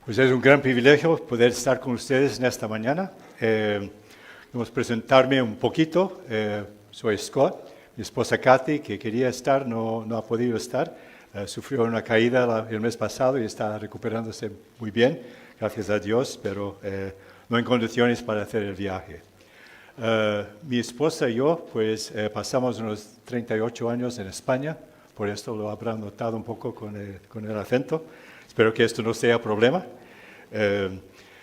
Pues es un gran privilegio poder estar con ustedes en esta mañana. Vamos a presentarme un poquito. Soy Scott, mi esposa Kathy, que quería estar, no ha podido estar. Sufrió una caída el mes pasado y está recuperándose muy bien, gracias a Dios, pero no en condiciones para hacer el viaje. Mi esposa y yo, pues pasamos unos 38 años en España, por esto lo habrán notado un poco con el acento. Espero que esto no sea problema.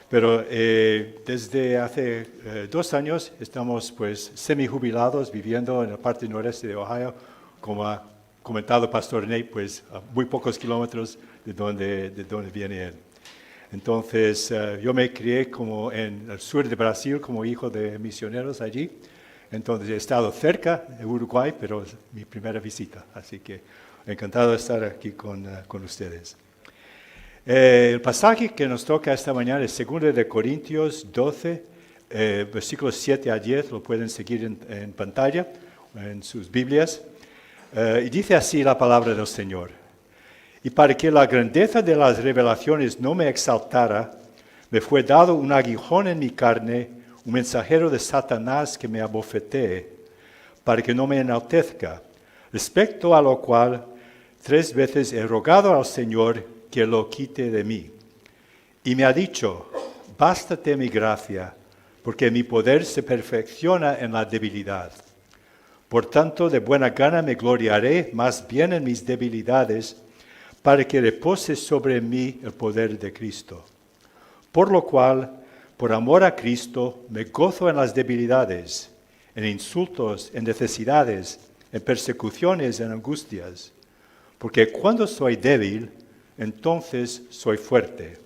Pero desde hace 2 años estamos pues semi-jubilados viviendo en la parte noreste de Ohio, como ha comentado Pastor Nate, pues a muy pocos kilómetros de donde viene él. Entonces yo me crié como en el sur de Brasil como hijo de misioneros allí. Entonces he estado cerca de Uruguay, pero es mi primera visita, así que encantado de estar aquí con ustedes. El pasaje que nos toca esta mañana es 2 de Corintios 12, versículos 7 a 10, lo pueden seguir en pantalla, en sus Biblias. Y dice así la palabra del Señor. Y para que la grandeza de las revelaciones no me exaltara, me fue dado un aguijón en mi carne, un mensajero de Satanás que me abofetee, para que no me enaltezca, respecto a lo cual 3 veces he rogado al Señor que lo quite de mí. Y me ha dicho, bástate mi gracia, porque mi poder se perfecciona en la debilidad. Por tanto, de buena gana me gloriaré más bien en mis debilidades, para que repose sobre mí el poder de Cristo. Por lo cual, por amor a Cristo, me gozo en las debilidades, en insultos, en necesidades, en persecuciones, en angustias. Porque cuando soy débil, entonces soy fuerte.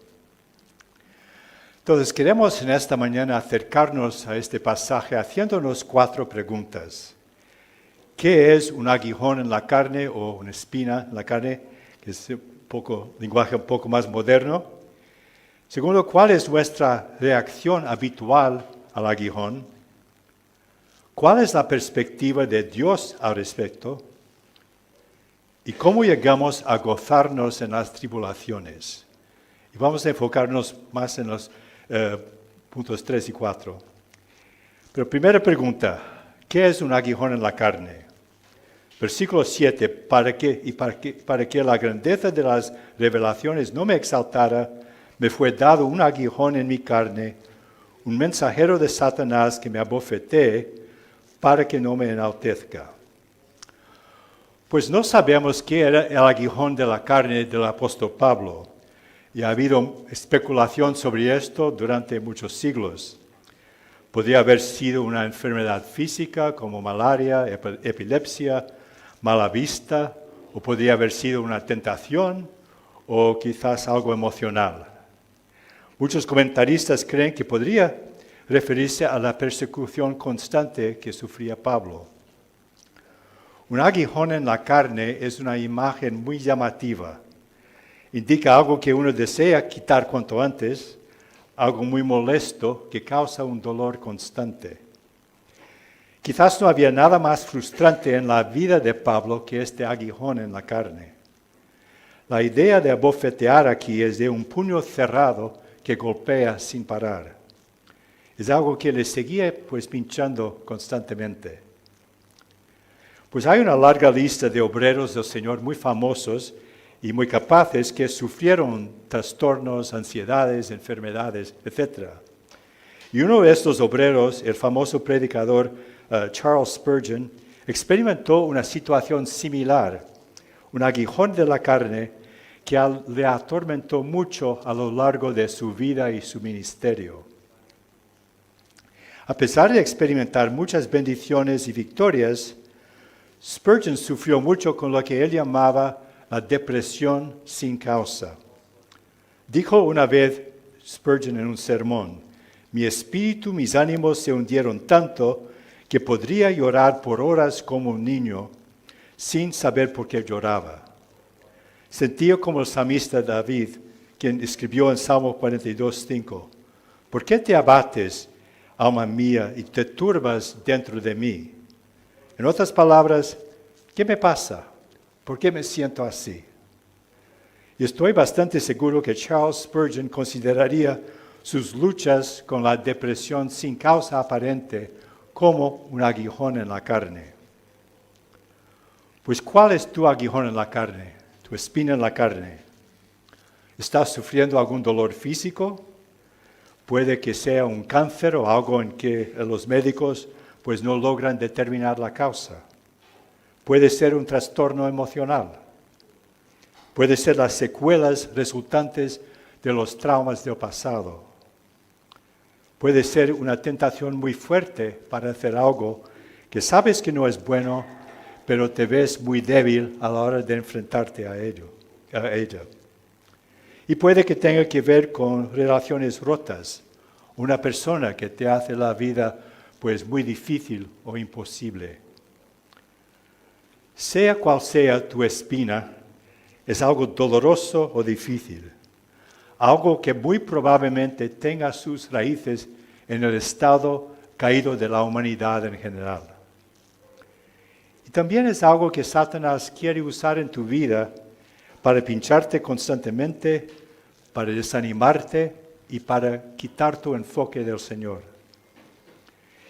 Entonces queremos en esta mañana acercarnos a este pasaje haciéndonos 4 preguntas. ¿Qué es un aguijón en la carne o una espina en la carne? Que es lenguaje un poco más moderno. Segundo, ¿cuál es nuestra reacción habitual al aguijón? ¿Cuál es la perspectiva de Dios al respecto? ¿Y cómo llegamos a gozarnos en las tribulaciones? Y vamos a enfocarnos más en los puntos 3 y 4. Pero primera pregunta, ¿qué es un aguijón en la carne? Versículo 7, para que la grandeza de las revelaciones no me exaltara, me fue dado un aguijón en mi carne, un mensajero de Satanás que me abofetee para que no me enaltezca. Pues no sabemos qué era el aguijón de la carne del apóstol Pablo, y ha habido especulación sobre esto durante muchos siglos. Podría haber sido una enfermedad física como malaria, epilepsia, mala vista, o podría haber sido una tentación, o quizás algo emocional. Muchos comentaristas creen que podría referirse a la persecución constante que sufría Pablo. Un aguijón en la carne es una imagen muy llamativa. Indica algo que uno desea quitar cuanto antes, algo muy molesto que causa un dolor constante. Quizás no había nada más frustrante en la vida de Pablo que este aguijón en la carne. La idea de abofetear aquí es de un puño cerrado que golpea sin parar. Es algo que le seguía pues pinchando constantemente. Pues hay una larga lista de obreros del Señor muy famosos y muy capaces que sufrieron trastornos, ansiedades, enfermedades, etc. Y uno de estos obreros, el famoso predicador Charles Spurgeon, experimentó una situación similar, un aguijón de la carne que le atormentó mucho a lo largo de su vida y su ministerio. A pesar de experimentar muchas bendiciones y victorias, Spurgeon sufrió mucho con lo que él llamaba la depresión sin causa. Dijo una vez Spurgeon en un sermón, mi espíritu, mis ánimos se hundieron tanto que podría llorar por horas como un niño sin saber por qué lloraba. Sentía como el salmista David, quien escribió en Salmo 42:5, ¿por qué te abates, alma mía, y te turbas dentro de mí? En otras palabras, ¿qué me pasa? ¿Por qué me siento así? Y estoy bastante seguro que Charles Spurgeon consideraría sus luchas con la depresión sin causa aparente como un aguijón en la carne. Pues, ¿cuál es tu aguijón en la carne? Tu espina en la carne. ¿Estás sufriendo algún dolor físico? Puede que sea un cáncer o algo en que los médicos pues no logran determinar la causa. Puede ser un trastorno emocional. Puede ser las secuelas resultantes de los traumas del pasado. Puede ser una tentación muy fuerte para hacer algo que sabes que no es bueno, pero te ves muy débil a la hora de enfrentarte a ella. Y puede que tenga que ver con relaciones rotas, una persona que te hace la vida pues muy difícil o imposible. Sea cual sea tu espina, es algo doloroso o difícil, algo que muy probablemente tenga sus raíces en el estado caído de la humanidad en general. Y también es algo que Satanás quiere usar en tu vida para pincharte constantemente, para desanimarte y para quitar tu enfoque del Señor.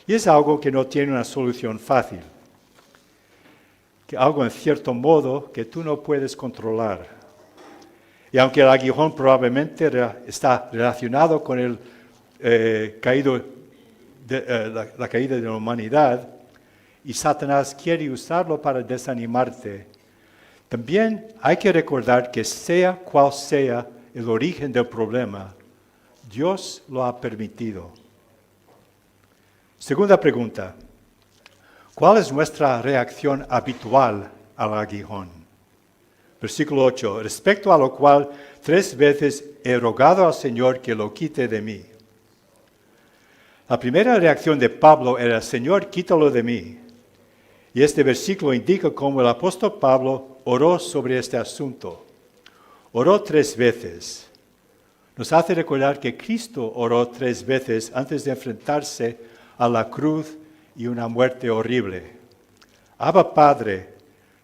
Y es algo que no tiene una solución fácil, que algo en cierto modo que tú no puedes controlar. Y aunque el aguijón probablemente está relacionado con la caída de la humanidad, y Satanás quiere usarlo para desanimarte, también hay que recordar que sea cual sea el origen del problema, Dios lo ha permitido. Segunda pregunta. ¿Cuál es nuestra reacción habitual al aguijón? Versículo 8. Respecto a lo cual 3 veces he rogado al Señor que lo quite de mí. La primera reacción de Pablo era: Señor, quítalo de mí. Y este versículo indica cómo el apóstol Pablo oró sobre este asunto. Oró 3 veces. Nos hace recordar que Cristo oró 3 veces antes de enfrentarse a la cruz y una muerte horrible. Abba, Padre,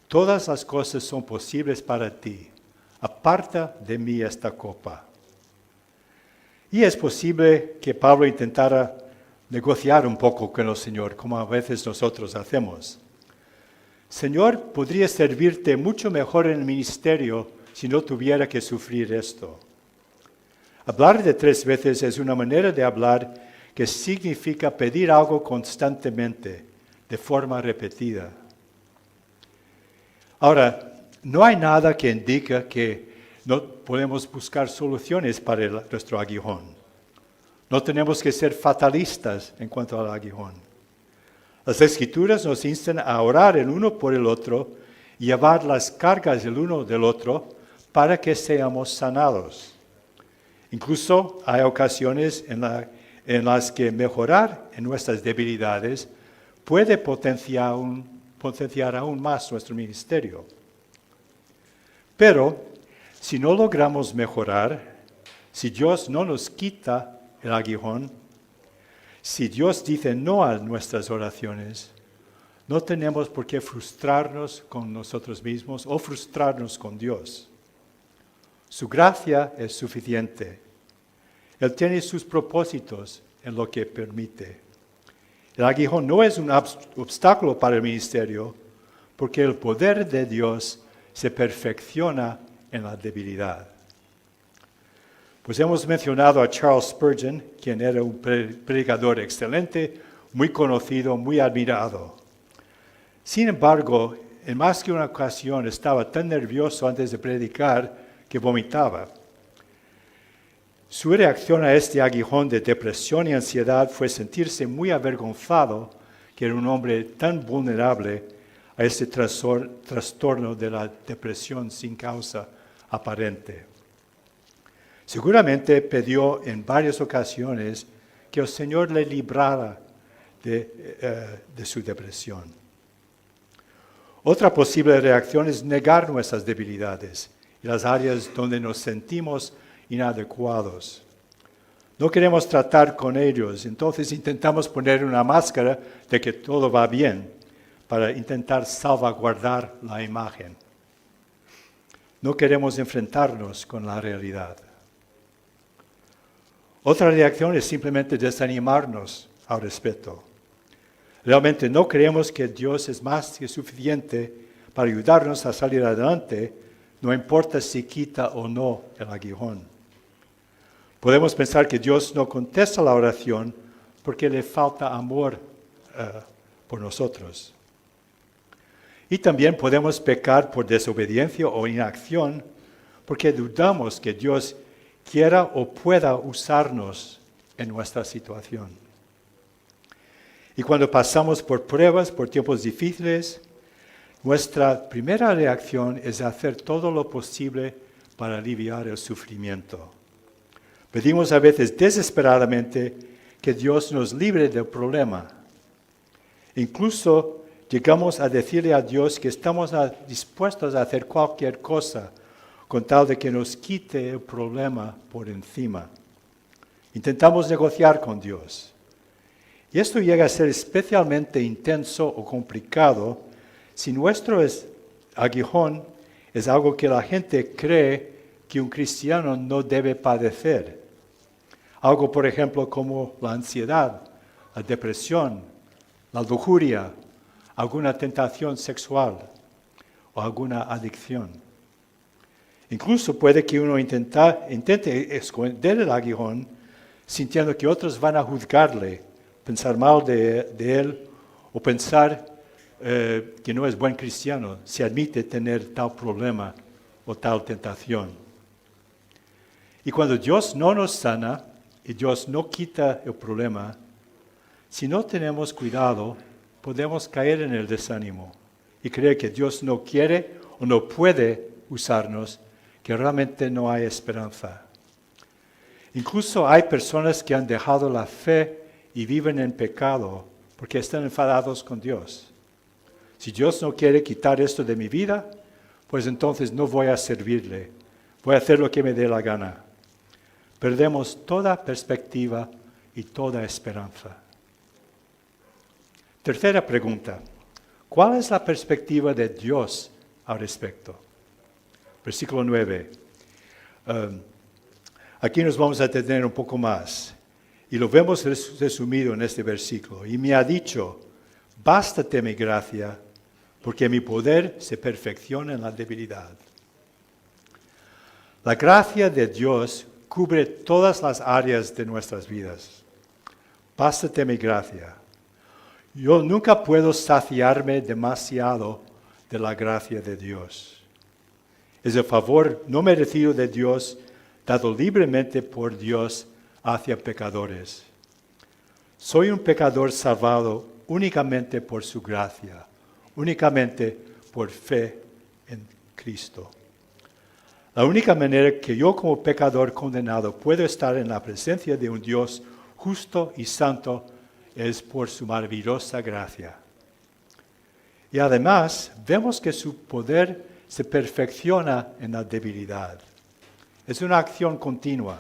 todas las cosas son posibles para ti. Aparta de mí esta copa. Y es posible que Pablo intentara negociar un poco con el Señor, como a veces nosotros hacemos. Señor, podría servirte mucho mejor en el ministerio si no tuviera que sufrir esto. Hablar de 3 veces es una manera de hablar que significa pedir algo constantemente, de forma repetida. Ahora, no hay nada que indique que no podemos buscar soluciones para nuestro aguijón. No tenemos que ser fatalistas en cuanto al aguijón. Las Escrituras nos instan a orar el uno por el otro y llevar las cargas el uno del otro para que seamos sanados. Incluso hay ocasiones en las que mejorar en nuestras debilidades puede potenciar aún más nuestro ministerio. Pero si no logramos mejorar, si Dios no nos quita el aguijón, si Dios dice no a nuestras oraciones, no tenemos por qué frustrarnos con nosotros mismos o frustrarnos con Dios. Su gracia es suficiente. Él tiene sus propósitos en lo que permite. El aguijón no es un obstáculo para el ministerio, porque el poder de Dios se perfecciona en la debilidad. Pues hemos mencionado a Charles Spurgeon, quien era un predicador excelente, muy conocido, muy admirado. Sin embargo, en más que una ocasión estaba tan nervioso antes de predicar que vomitaba. Su reacción a este aguijón de depresión y ansiedad fue sentirse muy avergonzado que era un hombre tan vulnerable a este trastorno de la depresión sin causa aparente. Seguramente pidió en varias ocasiones que el Señor le librara de su depresión. Otra posible reacción es negar nuestras debilidades y las áreas donde nos sentimos inadecuados. No queremos tratar con ellos, entonces intentamos poner una máscara de que todo va bien para intentar salvaguardar la imagen. No queremos enfrentarnos con la realidad. Otra reacción es simplemente desanimarnos al respecto. Realmente no creemos que Dios es más que suficiente para ayudarnos a salir adelante, no importa si quita o no el aguijón. Podemos pensar que Dios no contesta la oración porque le falta amor por nosotros. Y también podemos pecar por desobediencia o inacción porque dudamos que Dios quiera o pueda usarnos en nuestra situación. Y cuando pasamos por pruebas, por tiempos difíciles, nuestra primera reacción es hacer todo lo posible para aliviar el sufrimiento. Pedimos a veces desesperadamente que Dios nos libre del problema. Incluso llegamos a decirle a Dios que estamos dispuestos a hacer cualquier cosa con tal de que nos quite el problema por encima. Intentamos negociar con Dios. Y esto llega a ser especialmente intenso o complicado si nuestro aguijón es algo que la gente cree que un cristiano no debe padecer. Algo, por ejemplo, como la ansiedad, la depresión, la lujuria, alguna tentación sexual o alguna adicción. Incluso puede que uno intente esconder el aguijón sintiendo que otros van a juzgarle, pensar mal de él o pensar que no es buen cristiano si admite tener tal problema o tal tentación. Y cuando Dios no nos sana y Dios no quita el problema, si no tenemos cuidado, podemos caer en el desánimo y creer que Dios no quiere o no puede usarnos, que realmente no hay esperanza. Incluso hay personas que han dejado la fe y viven en pecado porque están enfadados con Dios. Si Dios no quiere quitar esto de mi vida, pues entonces no voy a servirle. Voy a hacer lo que me dé la gana. Perdemos toda perspectiva y toda esperanza. Tercera pregunta. ¿Cuál es la perspectiva de Dios al respecto? Versículo 9. Aquí nos vamos a detener un poco más. Y lo vemos resumido en este versículo. Y me ha dicho, bástate mi gracia, porque mi poder se perfecciona en la debilidad. La gracia de Dios cubre todas las áreas de nuestras vidas. Bástate mi gracia. Yo nunca puedo saciarme demasiado de la gracia de Dios. Es el favor no merecido de Dios, dado libremente por Dios hacia pecadores. Soy un pecador salvado únicamente por su gracia, únicamente por fe en Cristo. La única manera que yo como pecador condenado puedo estar en la presencia de un Dios justo y santo es por su maravillosa gracia. Y además vemos que su poder se perfecciona en la debilidad. Es una acción continua.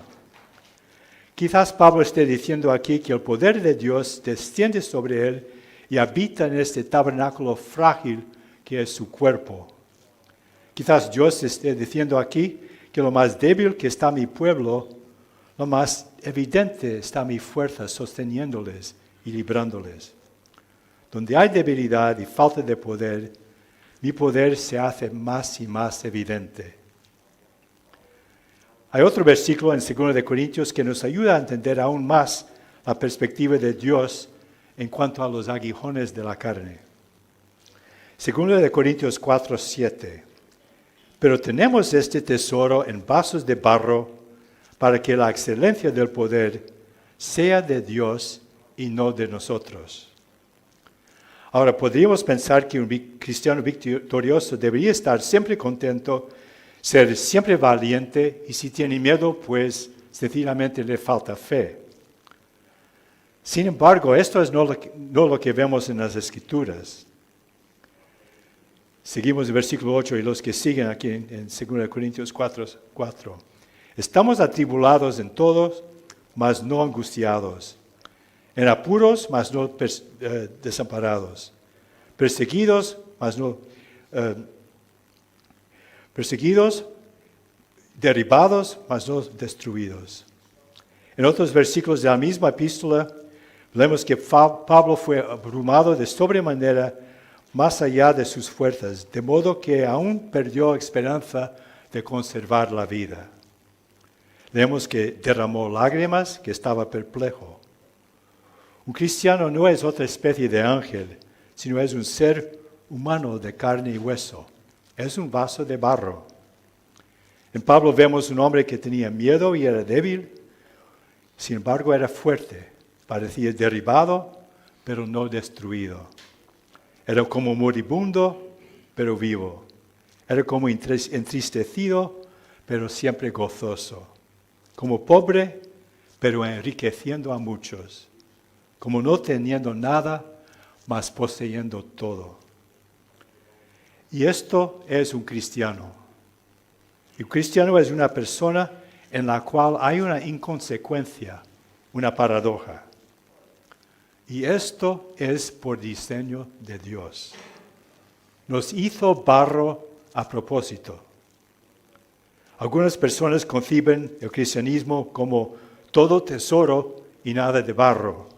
Quizás Pablo esté diciendo aquí que el poder de Dios desciende sobre él y habita en este tabernáculo frágil que es su cuerpo. Quizás Dios esté diciendo aquí que lo más débil que está mi pueblo, lo más evidente está mi fuerza sosteniéndoles y librándoles. Donde hay debilidad y falta de poder, mi poder se hace más y más evidente. Hay otro versículo en 2 Corintios que nos ayuda a entender aún más la perspectiva de Dios en cuanto a los aguijones de la carne. 2 Corintios 4:7. Pero tenemos este tesoro en vasos de barro para que la excelencia del poder sea de Dios y no de nosotros. Ahora, podríamos pensar que un cristiano victorioso debería estar siempre contento, ser siempre valiente, y si tiene miedo, pues sencillamente le falta fe. Sin embargo, esto es no lo que vemos en las Escrituras. Seguimos el versículo 8 y los que siguen aquí en 2 Corintios 4:4. Estamos atribulados en todos, mas no angustiados. En apuros, mas no desamparados. Perseguidos, derribados, mas no destruidos. En otros versículos de la misma epístola, vemos que Pablo fue abrumado de sobremanera más allá de sus fuerzas, de modo que aún perdió esperanza de conservar la vida. Leemos que derramó lágrimas, que estaba perplejo. Un cristiano no es otra especie de ángel, sino es un ser humano de carne y hueso. Es un vaso de barro. En Pablo vemos un hombre que tenía miedo y era débil, sin embargo era fuerte, parecía derribado, pero no destruido. Era como moribundo, pero vivo. Era como entristecido, pero siempre gozoso. Como pobre, pero enriqueciendo a muchos. Como no teniendo nada, mas poseyendo todo. Y esto es un cristiano. Y un cristiano es una persona en la cual hay una inconsecuencia, una paradoja. Y esto es por diseño de Dios. Nos hizo barro a propósito. Algunas personas conciben el cristianismo como todo tesoro y nada de barro.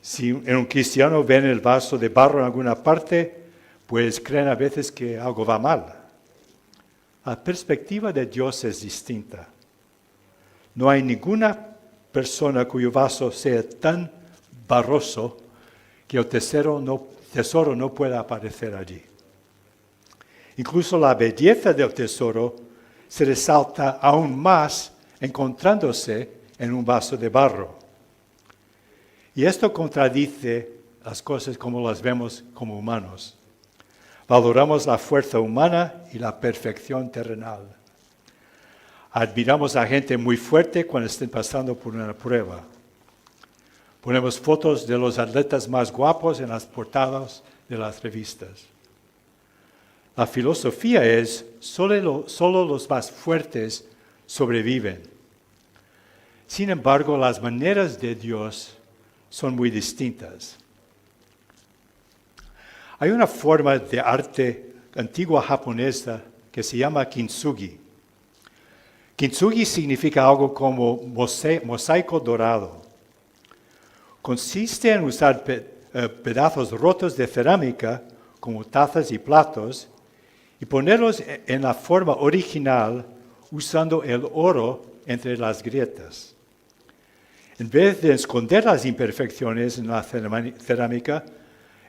Si en un cristiano ven el vaso de barro en alguna parte, pues creen a veces que algo va mal. La perspectiva de Dios es distinta. No hay ninguna persona cuyo vaso sea tan barroso que el tesoro no pueda aparecer allí. Incluso la belleza del tesoro se resalta aún más encontrándose en un vaso de barro. Y esto contradice las cosas como las vemos como humanos. Valoramos la fuerza humana y la perfección terrenal. Admiramos a gente muy fuerte cuando estén pasando por una prueba. Ponemos fotos de los atletas más guapos en las portadas de las revistas. La filosofía es, solo los más fuertes sobreviven. Sin embargo, las maneras de Dios son muy distintas. Hay una forma de arte antigua japonesa que se llama kintsugi. Kintsugi significa algo como mosaico dorado. Consiste en usar pedazos rotos de cerámica, como tazas y platos, y ponerlos en la forma original usando el oro entre las grietas. En vez de esconder las imperfecciones en la cerámica,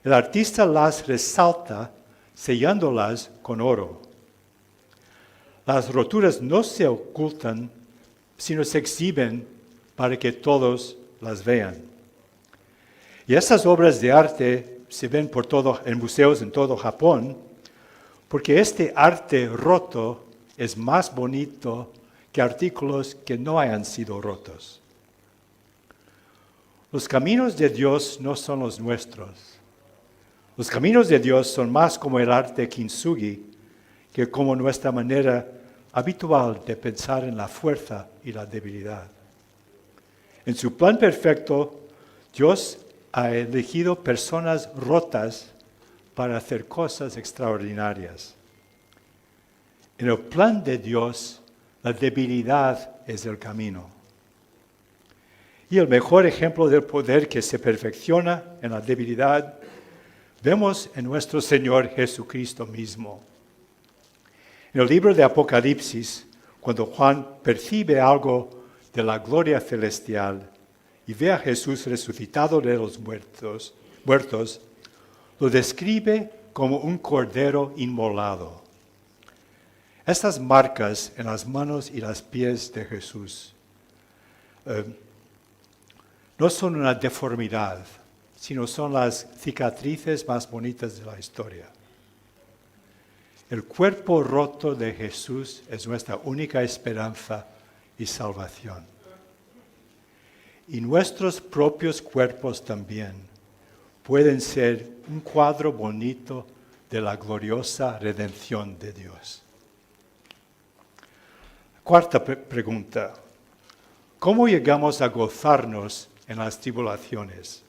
el artista las resalta sellándolas con oro. Las roturas no se ocultan, sino se exhiben para que todos las vean. Y estas obras de arte se ven en museos en todo Japón, porque este arte roto es más bonito que artículos que no hayan sido rotos. Los caminos de Dios no son los nuestros. Los caminos de Dios son más como el arte kintsugi que como nuestra manera habitual de pensar en la fuerza y la debilidad. En su plan perfecto, Dios ha elegido personas rotas para hacer cosas extraordinarias. En el plan de Dios, la debilidad es el camino. Y el mejor ejemplo del poder que se perfecciona en la debilidad vemos en nuestro Señor Jesucristo mismo. En el libro de Apocalipsis, cuando Juan percibe algo de la gloria celestial y ve a Jesús resucitado de los muertos, lo describe como un cordero inmolado. Estas marcas en las manos y los pies de Jesús no son una deformidad, sino son las cicatrices más bonitas de la historia. El cuerpo roto de Jesús es nuestra única esperanza y salvación. Y nuestros propios cuerpos también pueden ser un cuadro bonito de la gloriosa redención de Dios. Cuarta pregunta. ¿Cómo llegamos a gozarnos en las tribulaciones?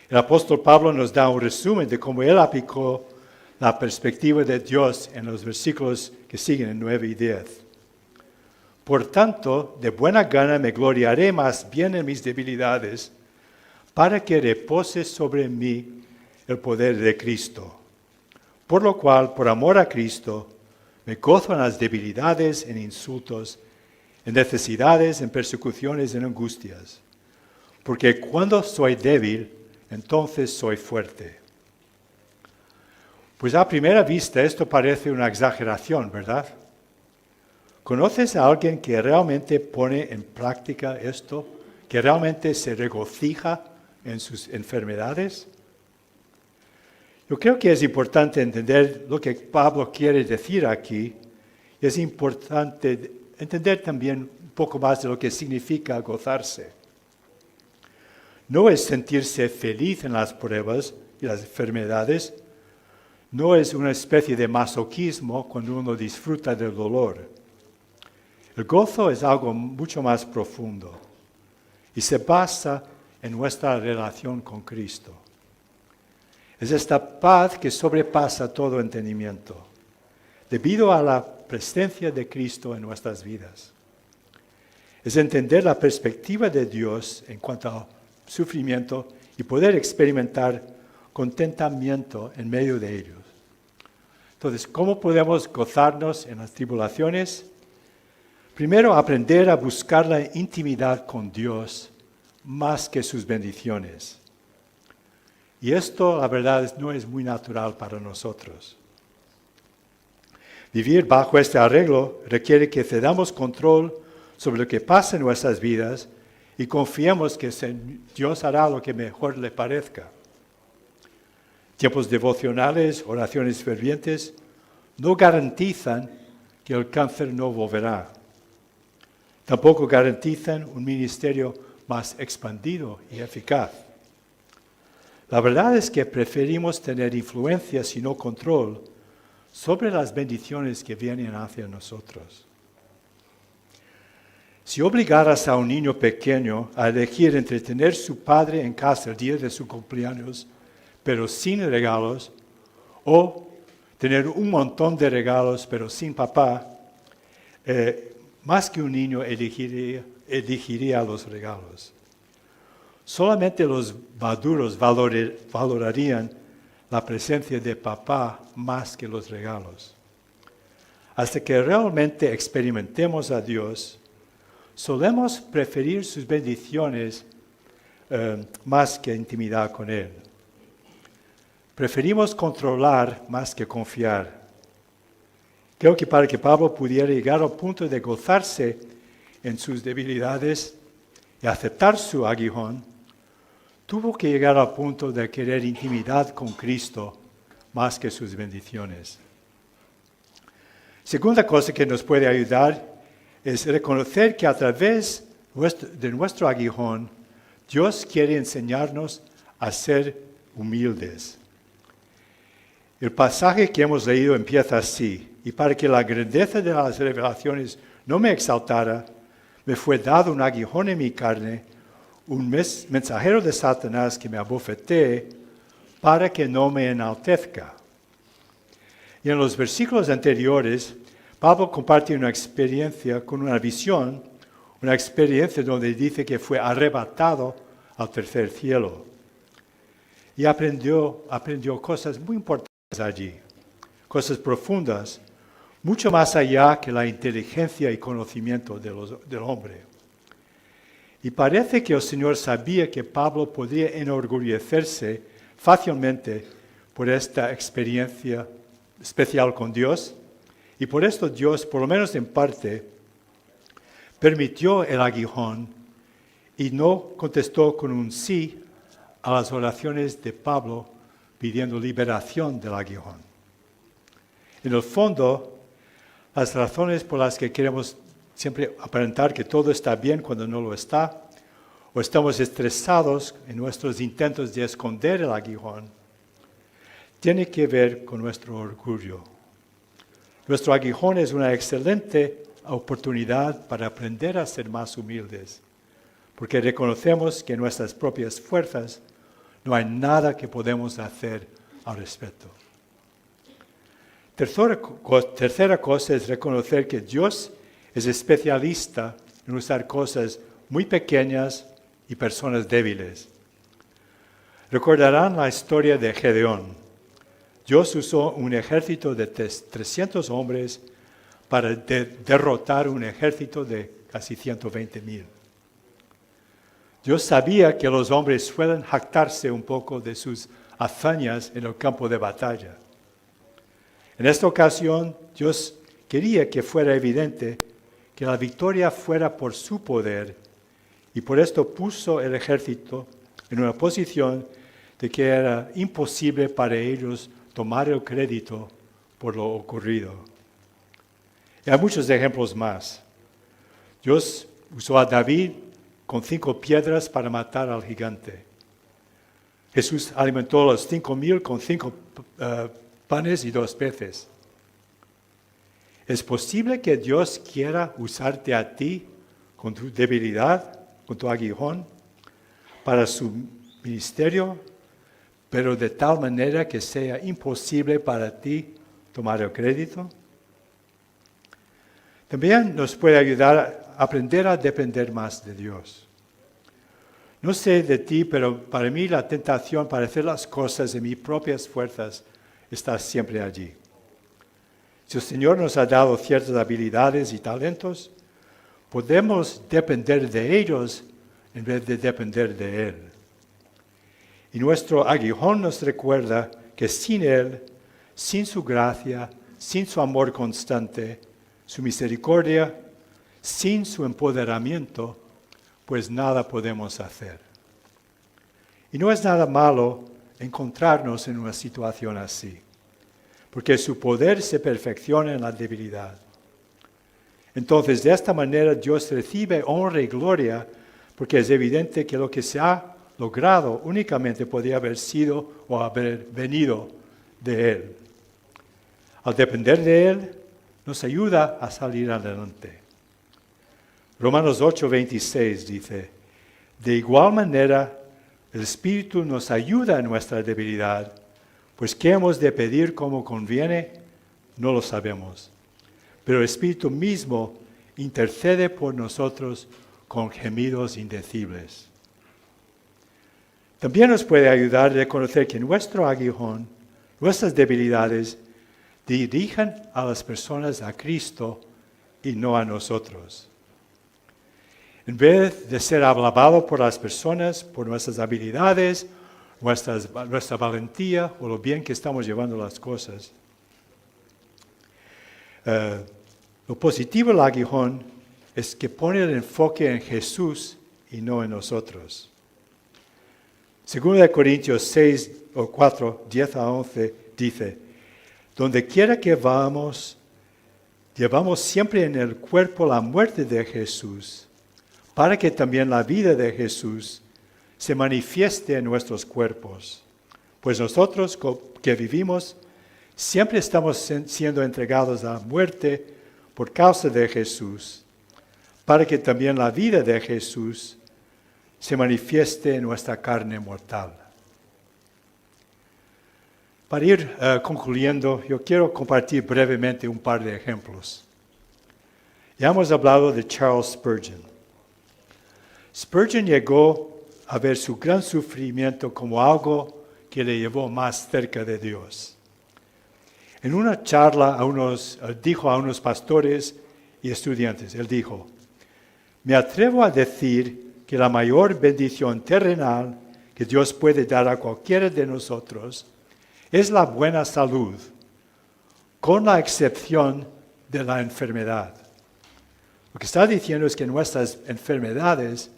El apóstol Pablo nos da un resumen de cómo él aplicó la perspectiva de Dios en los versículos que siguen en 9 y 10. Por tanto, de buena gana me gloriaré más bien en mis debilidades, para que repose sobre mí el poder de Cristo. Por lo cual, por amor a Cristo, me gozo en las debilidades, en insultos, en necesidades, en persecuciones, en angustias. Porque cuando soy débil, entonces soy fuerte. Pues a primera vista esto parece una exageración, ¿verdad? ¿Conoces a alguien que realmente pone en práctica esto? ¿Que realmente se regocija en sus enfermedades? Yo creo que es importante entender lo que Pablo quiere decir aquí. Es importante entender también un poco más de lo que significa gozarse. No es sentirse feliz en las pruebas y las enfermedades. No es una especie de masoquismo cuando uno disfruta del dolor. El gozo es algo mucho más profundo y se basa en nuestra relación con Cristo. Es esta paz que sobrepasa todo entendimiento, debido a la presencia de Cristo en nuestras vidas. Es entender la perspectiva de Dios en cuanto al sufrimiento y poder experimentar contentamiento en medio de ellos. Entonces, ¿cómo podemos gozarnos en las tribulaciones? Primero, aprender a buscar la intimidad con Dios más que sus bendiciones. Y esto, la verdad, no es muy natural para nosotros. Vivir bajo este arreglo requiere que cedamos control sobre lo que pasa en nuestras vidas y confiemos que Dios hará lo que mejor le parezca. Tiempos devocionales, oraciones fervientes, no garantizan que el cáncer no volverá. Tampoco garantizan un ministerio más expandido y eficaz. La verdad es que preferimos tener influencia, sino control, sobre las bendiciones que vienen hacia nosotros. Si obligaras a un niño pequeño a elegir entre tener su padre en casa el día de su cumpleaños, pero sin regalos, o tener un montón de regalos, pero sin papá, más que un niño elegiría los regalos. Solamente los maduros valorarían la presencia de papá más que los regalos. Hasta que realmente experimentemos a Dios, solemos preferir sus bendiciones más que intimidad con Él. Preferimos controlar más que confiar. Creo que para que Pablo pudiera llegar al punto de gozarse en sus debilidades y aceptar su aguijón, tuvo que llegar al punto de querer intimidad con Cristo más que sus bendiciones. Segunda cosa que nos puede ayudar es reconocer que a través de nuestro aguijón, Dios quiere enseñarnos a ser humildes. El pasaje que hemos leído empieza así: y para que la grandeza de las revelaciones no me exaltara, me fue dado un aguijón en mi carne, un mensajero de Satanás que me abofetee para que no me enaltezca. Y en los versículos anteriores, Pablo comparte una experiencia con una visión, una experiencia donde dice que fue arrebatado al tercer cielo. Y aprendió cosas muy importantes allí, cosas profundas, mucho más allá que la inteligencia y conocimiento del hombre. Y parece que el Señor sabía que Pablo podría enorgullecerse fácilmente por esta experiencia especial con Dios, y por esto Dios, por lo menos en parte, permitió el aguijón y no contestó con un sí a las oraciones de Pablo pidiendo liberación del aguijón. En el fondo, las razones por las que queremos siempre aparentar que todo está bien cuando no lo está, o estamos estresados en nuestros intentos de esconder el aguijón, tiene que ver con nuestro orgullo. Nuestro aguijón es una excelente oportunidad para aprender a ser más humildes, porque reconocemos que en nuestras propias fuerzas no hay nada que podemos hacer al respecto. Tercera cosa es reconocer que Dios es especialista en usar cosas muy pequeñas y personas débiles. Recordarán la historia de Gedeón. Dios usó un ejército de 300 hombres para derrotar un ejército de casi 120,000. Dios sabía que los hombres suelen jactarse un poco de sus hazañas en el campo de batalla. En esta ocasión, Dios quería que fuera evidente que la victoria fuera por su poder, y por esto puso el ejército en una posición de que era imposible para ellos tomar el crédito por lo ocurrido. Y hay muchos ejemplos más. Dios usó a David con 5 piedras para matar al gigante. Jesús alimentó a los 5,000 con 5 panes y 2 peces. ¿Es posible que Dios quiera usarte a ti con tu debilidad, con tu aguijón, para su ministerio, pero de tal manera que sea imposible para ti tomar el crédito? También nos puede ayudar a aprender a depender más de Dios. No sé de ti, pero para mí la tentación para hacer las cosas en mis propias fuerzas está siempre allí. Si el Señor nos ha dado ciertas habilidades y talentos, podemos depender de ellos en vez de depender de Él. Y nuestro aguijón nos recuerda que sin Él, sin su gracia, sin su amor constante, su misericordia, sin su empoderamiento, pues nada podemos hacer. Y no es nada malo encontrarnos en una situación así, porque su poder se perfecciona en la debilidad. Entonces, de esta manera, Dios recibe honra y gloria, porque es evidente que lo que se ha logrado únicamente podría haber sido o haber venido de Él. Al depender de Él, nos ayuda a salir adelante. Romanos 8:26 dice, de igual manera, el Espíritu nos ayuda en nuestra debilidad, pues ¿qué hemos de pedir como conviene? No lo sabemos. Pero el Espíritu mismo intercede por nosotros con gemidos indecibles. También nos puede ayudar a reconocer que nuestro aguijón, nuestras debilidades, dirijan a las personas a Cristo y no a nosotros. En vez de ser alabado por las personas, por nuestras habilidades, nuestra valentía o lo bien que estamos llevando las cosas. Lo positivo del aguijón es que pone el enfoque en Jesús y no en nosotros. Según Corintios 6 o 4, 10 a 11 dice, donde quiera que vamos, llevamos siempre en el cuerpo la muerte de Jesús, para que también la vida de Jesús se manifieste en nuestros cuerpos. Pues nosotros que vivimos, siempre estamos siendo entregados a la muerte por causa de Jesús, para que también la vida de Jesús se manifieste en nuestra carne mortal. Para ir concluyendo, yo quiero compartir brevemente un par de ejemplos. Ya hemos hablado de Charles Spurgeon. Spurgeon llegó a ver su gran sufrimiento como algo que le llevó más cerca de Dios. En una charla dijo a unos pastores y estudiantes, él dijo, me atrevo a decir que la mayor bendición terrenal que Dios puede dar a cualquiera de nosotros es la buena salud, con la excepción de la enfermedad. Lo que está diciendo es que nuestras enfermedades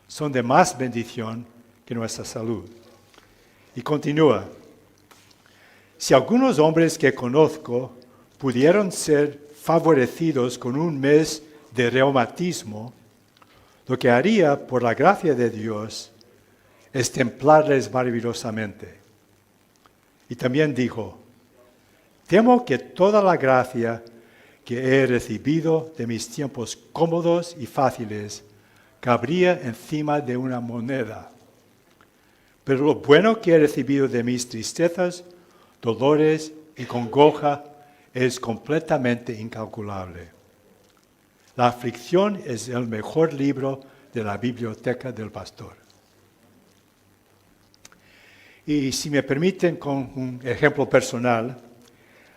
son de más bendición que nuestra salud. Y continúa, si algunos hombres que conozco pudieron ser favorecidos con un mes de reumatismo, lo que haría por la gracia de Dios es templarles maravillosamente. Y también dijo, temo que toda la gracia que he recibido de mis tiempos cómodos y fáciles cabría encima de una moneda. Pero lo bueno que he recibido de mis tristezas, dolores y congoja es completamente incalculable. La aflicción es el mejor libro de la biblioteca del pastor. Y si me permiten, con un ejemplo personal,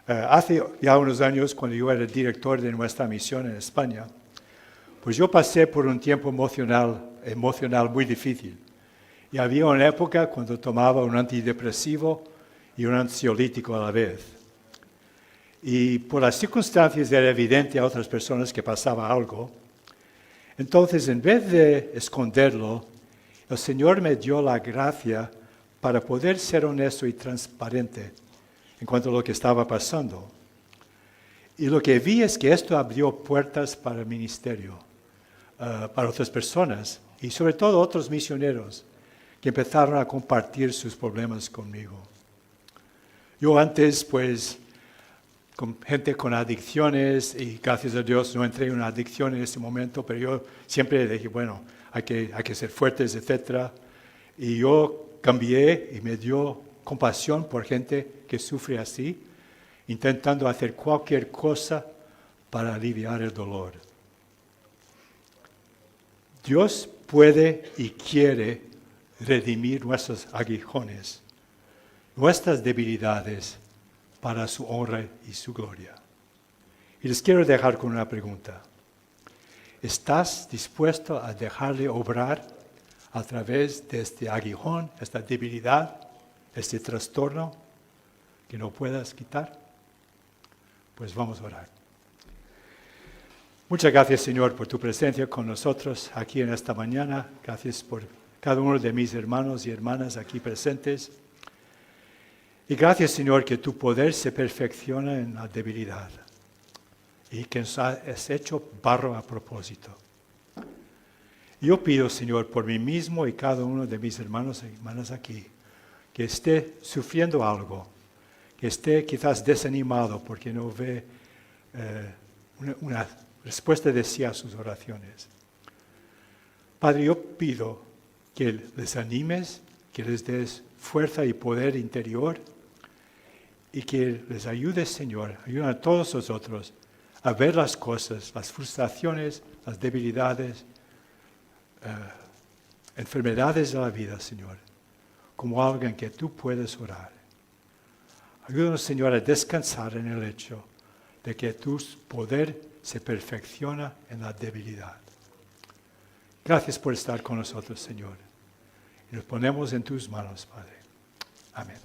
hace ya unos años, cuando yo era el director de nuestra misión en España, pues yo pasé por un tiempo emocional muy difícil. Y había una época cuando tomaba un antidepresivo y un ansiolítico a la vez. Y por las circunstancias era evidente a otras personas que pasaba algo. Entonces, en vez de esconderlo, el Señor me dio la gracia para poder ser honesto y transparente en cuanto a lo que estaba pasando. Y lo que vi es que esto abrió puertas para el ministerio, para otras personas y sobre todo otros misioneros que empezaron a compartir sus problemas conmigo. Yo antes, pues, con gente con adicciones, y gracias a Dios no entré en una adicción en ese momento, pero yo siempre dije, bueno, hay que ser fuertes, etc. Y yo cambié y me dio compasión por gente que sufre así, intentando hacer cualquier cosa para aliviar el dolor. Dios puede y quiere redimir nuestros aguijones, nuestras debilidades, para su honra y su gloria. Y les quiero dejar con una pregunta. ¿Estás dispuesto a dejarle obrar a través de este aguijón, esta debilidad, este trastorno que no puedas quitar? Pues vamos a orar. Muchas gracias, Señor, por tu presencia con nosotros aquí en esta mañana. Gracias por cada uno de mis hermanos y hermanas aquí presentes. Y gracias, Señor, que tu poder se perfecciona en la debilidad y que nos has hecho barro a propósito. Yo pido, Señor, por mí mismo y cada uno de mis hermanos y hermanas aquí, que esté sufriendo algo, que esté quizás desanimado porque no ve una respuesta de sí a sus oraciones. Padre, yo pido que les animes, que les des fuerza y poder interior y que les ayudes, Señor, ayuda a todos nosotros a ver las cosas, las frustraciones, las debilidades, enfermedades de la vida, Señor, como algo en que tú puedes orar. Ayúdanos, Señor, a descansar en el hecho de que tu poder se perfecciona en la debilidad. Gracias por estar con nosotros, Señor. Y nos ponemos en tus manos, Padre. Amén.